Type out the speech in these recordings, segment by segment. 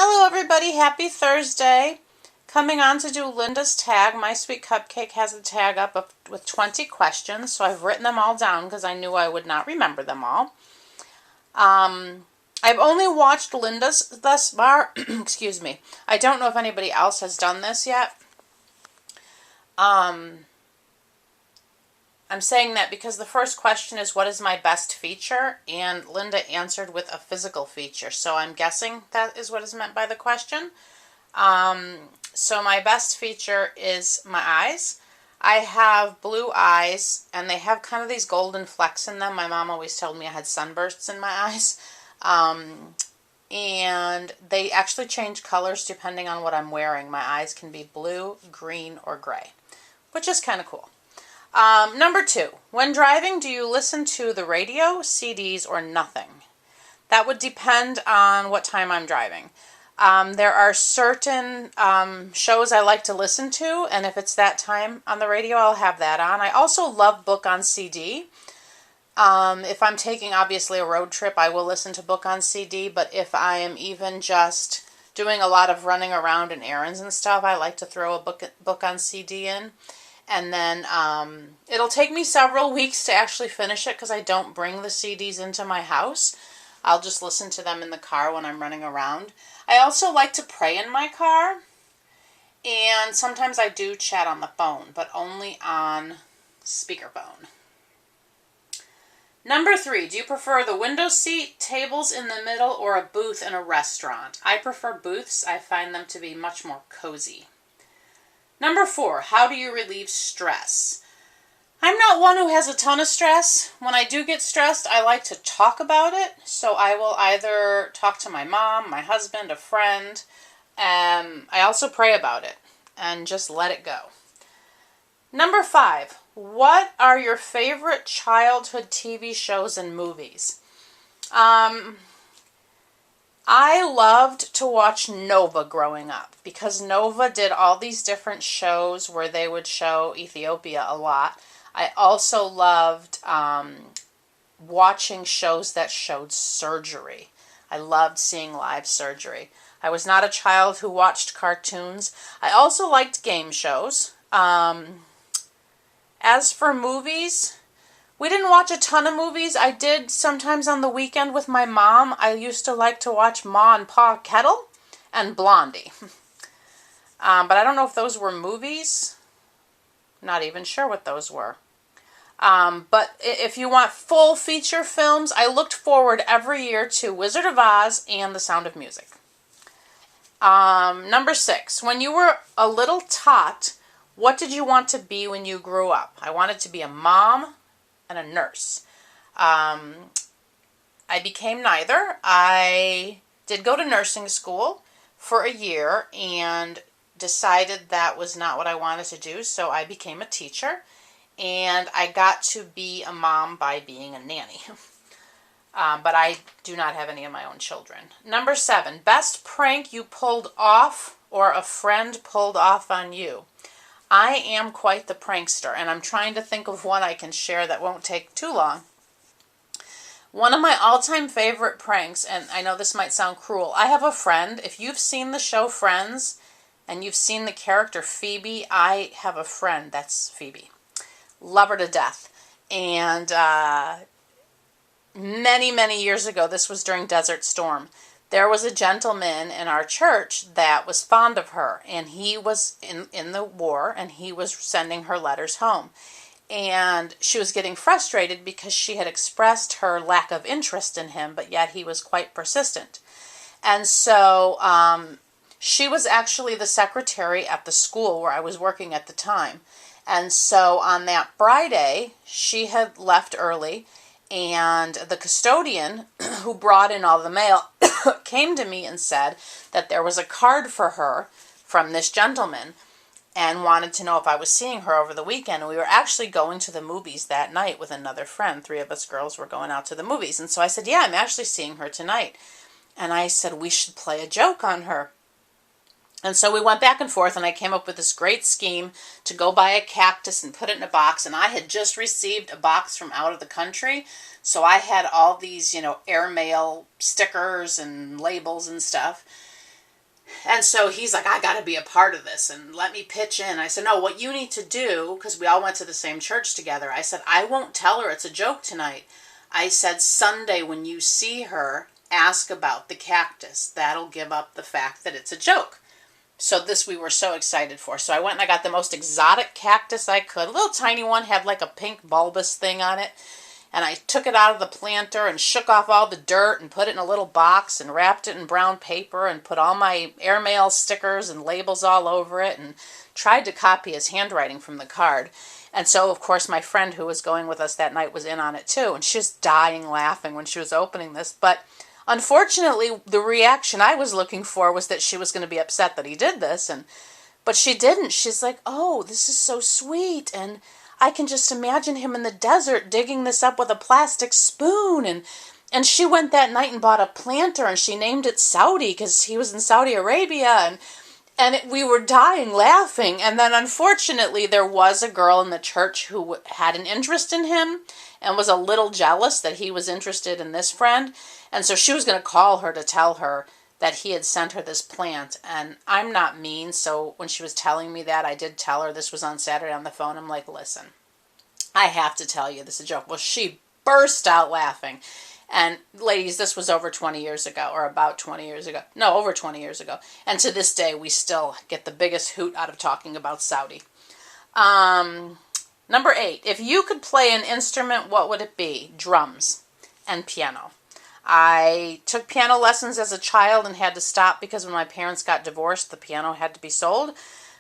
Hello everybody, happy Thursday. Coming on to do Linda's tag. My Sweet Cupcake has a tag up with 20 questions, so I've written them all down because I knew I would not remember them all. I've only watched Linda's thus far. Excuse me. I don't know if anybody else has done this yet. I'm saying that because the first question is, what is my best feature? And Linda answered with a physical feature. So I'm guessing that is what is meant by the question. So my best feature is my eyes. I have blue eyes, and they have kind of these golden flecks in them. My mom always told me I had sunbursts in my eyes. And they actually change colors depending on what I'm wearing. My eyes can be blue, green, or gray, which is kind of cool. Number 2, when driving, do you listen to the radio, CDs, or nothing? That would depend on what time I'm driving. There are certain shows I like to listen to, and if it's that time on the radio, I'll have that on. I also love book on CD. If I'm taking, obviously, a road trip, I will listen to book on CD, but if I am even just doing a lot of running around and errands and stuff, I like to throw a book on CD in. And then it'll take me several weeks to actually finish it because I don't bring the CDs into my house. I'll just listen to them in the car when I'm running around. I also like to pray in my car. And sometimes I do chat on the phone, but only on speakerphone. Number 3, do you prefer the window seat, tables in the middle, or a booth in a restaurant? I prefer booths. I find them to be much more cozy. Number 4, how do you relieve stress? I'm not one who has a ton of stress. When I do get stressed, I like to talk about it. So I will either talk to my mom, my husband, a friend. I also pray about it and just let it go. Number 5, what are your favorite childhood TV shows and movies? I loved to watch Nova growing up because Nova did all these different shows where they would show Ethiopia a lot. I also loved watching shows that showed surgery. I loved seeing live surgery. I was not a child who watched cartoons. I also liked game shows. As for movies, we didn't watch a ton of movies. I did sometimes on the weekend with my mom. I used to like to watch Ma and Pa Kettle and Blondie. But I don't know if those were movies. Not even sure what those were. But if you want full feature films, I looked forward every year to Wizard of Oz and The Sound of Music. Number 6, when you were a little tot, what did you want to be when you grew up? I wanted to be a mom and a nurse. I became neither. I did go to nursing school for a year and decided that was not what I wanted to do, so I became a teacher, and I got to be a mom by being a nanny. But I do not have any of my own children. Number 7, best prank you pulled off or a friend pulled off on you. I am quite the prankster, and I'm trying to think of one I can share that won't take too long. One of my all-time favorite pranks, and I know this might sound cruel, I have a friend. If you've seen the show Friends and you've seen the character Phoebe, I have a friend that's Phoebe. Love her to death. And many, many years ago, this was during Desert Storm, there was a gentleman in our church that was fond of her, and he was in the war, and he was sending her letters home. And she was getting frustrated because she had expressed her lack of interest in him, but yet he was quite persistent. And so she was actually the secretary at the school where I was working at the time. And so on that Friday, she had left early, and the custodian who brought in all the mail came to me and said that there was a card for her from this gentleman and wanted to know if I was seeing her over the weekend. And we were actually going to the movies that night with another friend. 3 of us girls were going out to the movies. And so I said, yeah, I'm actually seeing her tonight. And I said, we should play a joke on her. And so we went back and forth, and I came up with this great scheme to go buy a cactus and put it in a box. And I had just received a box from out of the country, so I had all these, airmail stickers and labels and stuff. And so he's like, I got to be a part of this and let me pitch in. I said, no, what you need to do, because we all went to the same church together, I said, I won't tell her it's a joke tonight. I said, Sunday when you see her, ask about the cactus. That'll give up the fact that it's a joke. So this we were so excited for. So I went and I got the most exotic cactus I could. A little tiny one, had like a pink bulbous thing on it. And I took it out of the planter and shook off all the dirt and put it in a little box and wrapped it in brown paper and put all my airmail stickers and labels all over it and tried to copy his handwriting from the card. And so, of course, my friend who was going with us that night was in on it too. And she was dying laughing when she was opening this. But unfortunately, the reaction I was looking for was that she was going to be upset that he did this. But she didn't. She's like, oh, this is so sweet. And I can just imagine him in the desert digging this up with a plastic spoon. And she went that night and bought a planter and she named it Saudi because he was in Saudi Arabia. We were dying laughing. And then unfortunately there was a girl in the church who had an interest in him and was a little jealous that he was interested in this friend. And so she was going to call her to tell her that he had sent her this plant. And I'm not mean, so when she was telling me that, I did tell her. This was on Saturday on the phone. I'm like, listen, I have to tell you this is a joke. Well, she burst out laughing. And ladies, this was over 20 years ago, or about 20 years ago. No, over 20 years ago. And to this day, we still get the biggest hoot out of talking about Saudi. Number 8, if you could play an instrument, what would it be? Drums and piano. I took piano lessons as a child and had to stop because when my parents got divorced, the piano had to be sold.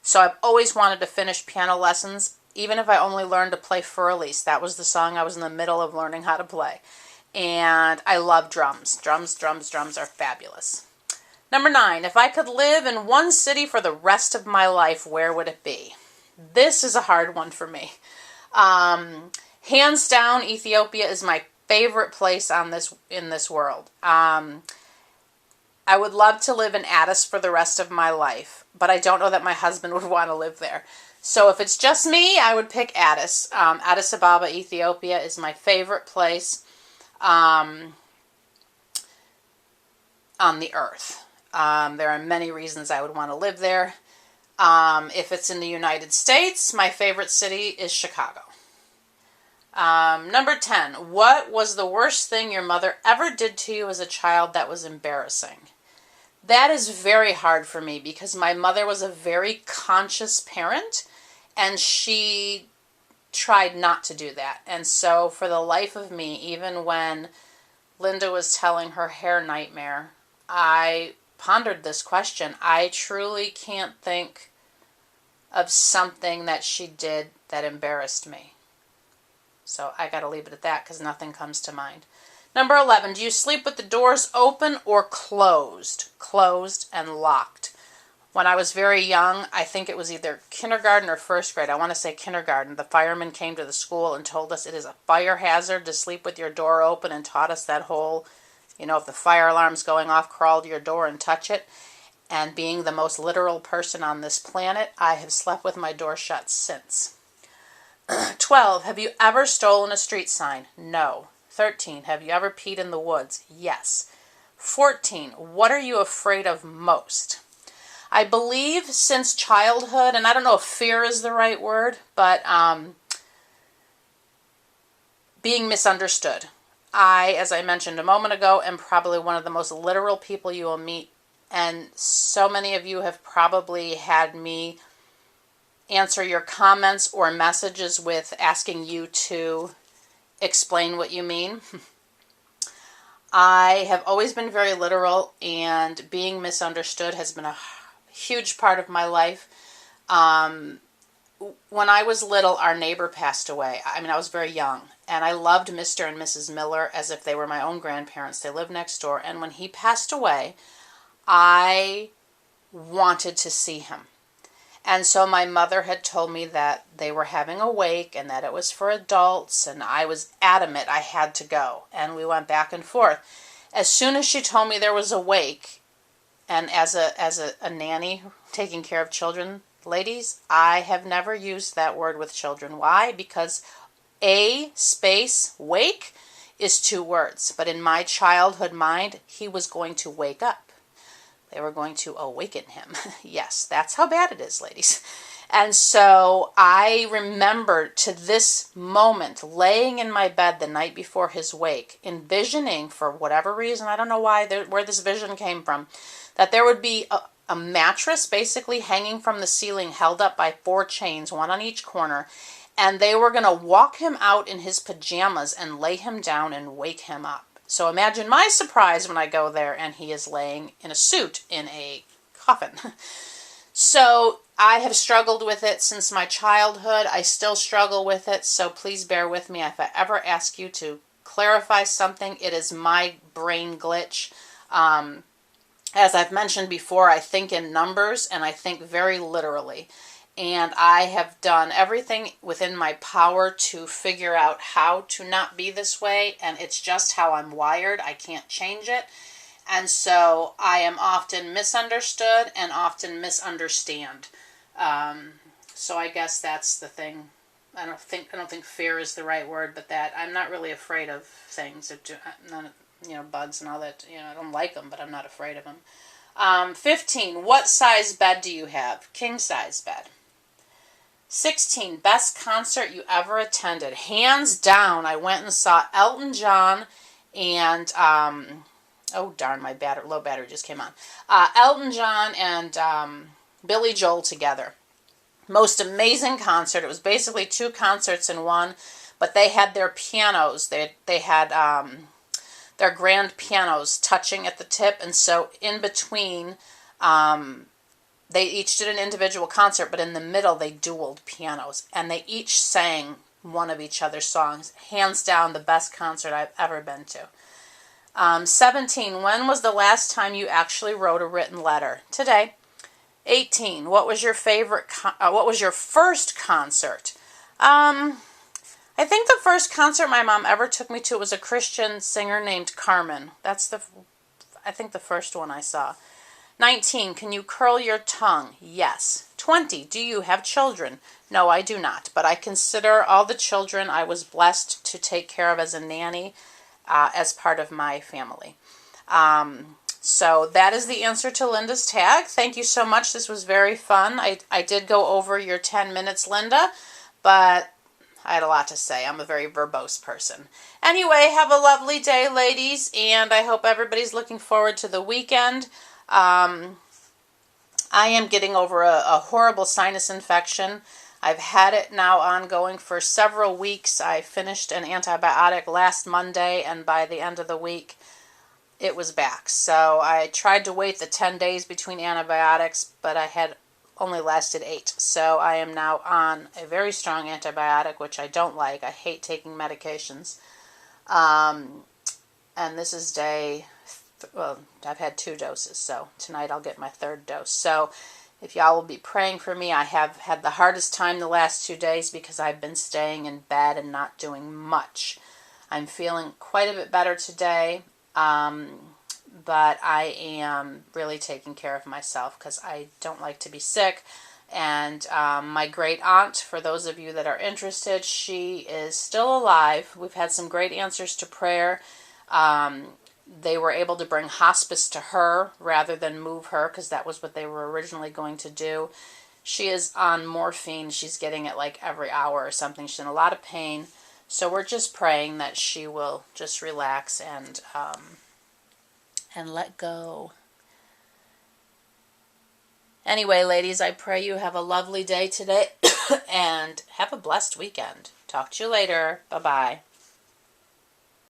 So I've always wanted to finish piano lessons, even if I only learned to play Furlies. That was the song I was in the middle of learning how to play. And I love drums. Drums are fabulous. Number 9, if I could live in one city for the rest of my life, where would it be? This is a hard one for me. Hands down, Ethiopia is my favorite place in this world. I would love to live in Addis for the rest of my life, but I don't know that my husband would want to live there. So if it's just me, I would pick Addis. Addis Ababa, Ethiopia is my favorite place on the earth. There are many reasons I would want to live there. If it's in the United States, my favorite city is Chicago. Number 10, what was the worst thing your mother ever did to you as a child that was embarrassing? That is very hard for me because my mother was a very conscious parent and she tried not to do that. And so for the life of me, even when Linda was telling her hair nightmare, I pondered this question. I truly can't think of something that she did that embarrassed me. So I got to leave it at that because nothing comes to mind. Number 11, do you sleep with the doors open or closed? Closed and locked. When I was very young, I think it was either kindergarten or first grade. I want to say kindergarten. The firemen came to the school and told us it is a fire hazard to sleep with your door open and taught us that whole, if the fire alarm's going off, crawl to your door and touch it. And being the most literal person on this planet, I have slept with my door shut since. 12, have you ever stolen a street sign? No. 13, have you ever peed in the woods? Yes. 14, what are you afraid of most? I believe since childhood, and I don't know if fear is the right word, but being misunderstood. I, as I mentioned a moment ago, am probably one of the most literal people you will meet, and so many of you have probably had me answer your comments or messages with asking you to explain what you mean. I have always been very literal, and being misunderstood has been a huge part of my life. When I was little, our neighbor passed away. I was very young, and I loved Mr. and Mrs. Miller as if they were my own grandparents. They lived next door, and when he passed away, I wanted to see him. And so my mother had told me that they were having a wake and that it was for adults, and I was adamant I had to go. And we went back and forth. As soon as she told me there was a wake, and as a nanny taking care of children, ladies, I have never used that word with children. Why? Because a space wake is 2 words. But in my childhood mind, he was going to wake up. They were going to awaken him. Yes, that's how bad it is, ladies. And so I remember to this moment laying in my bed the night before his wake, envisioning, for whatever reason, I don't know why, where this vision came from, that there would be a mattress basically hanging from the ceiling, held up by 4 chains, one on each corner, and they were going to walk him out in his pajamas and lay him down and wake him up. So imagine my surprise when I go there and he is laying in a suit in a coffin. So I have struggled with it since my childhood. I still struggle with it, so please bear with me. If I ever ask you to clarify something, it is my brain glitch. As I've mentioned before, I think in numbers, and I think very literally. And I have done everything within my power to figure out how to not be this way, and it's just how I'm wired. I can't change it. And so I am often misunderstood and often misunderstand. So I guess that's the thing. I don't think fear is the right word, but that I'm not really afraid of things. Bugs and all that. I don't like them, but I'm not afraid of them. 15. What size bed do you have? King size bed. 16. Best concert you ever attended? Hands down, I went and saw Elton John and oh darn, my low battery just came on. Elton John and Billy Joel together. Most amazing concert. It was basically 2 concerts in one, but they had their pianos. They had their grand pianos touching at the tip, and so in between, they each did an individual concert, but in the middle they dueled pianos, and they each sang one of each other's songs. Hands down, the best concert I've ever been to. 17. When was the last time you actually wrote a written letter? Today. 18. What was your first concert? I think the first concert my mom ever took me to was a Christian singer named Carmen. That's I think the first one I saw. 19. Can you curl your tongue? Yes. 20. Do you have children? No, I do not, but I consider all the children I was blessed to take care of as a nanny as part of my family. So that is the answer to Linda's tag. Thank you so much. This was very fun. I did go over your 10 minutes, Linda, but I had a lot to say. I'm a very verbose person. Anyway, have a lovely day, ladies, and I hope everybody's looking forward to the weekend. I am getting over a horrible sinus infection. I've had it now ongoing for several weeks. I finished an antibiotic last Monday, and by the end of the week, it was back. So I tried to wait the 10 days between antibiotics, but I had only lasted 8. So I am now on a very strong antibiotic, which I don't like. I hate taking medications. And this is I've had 2 doses, so tonight I'll get my 3rd dose. So if y'all will be praying for me, I have had the hardest time the last 2 days because I've been staying in bed and not doing much. I'm feeling quite a bit better today, but I am really taking care of myself because I don't like to be sick. And my great aunt, for those of you that are interested, she is still alive. We've had some great answers to prayer. They were able to bring hospice to her rather than move her because that was what they were originally going to do. She is on morphine. She's getting it like every hour or something. She's in a lot of pain. So we're just praying that she will just relax and let go. Anyway, ladies, I pray you have a lovely day today and have a blessed weekend. Talk to you later. Bye-bye.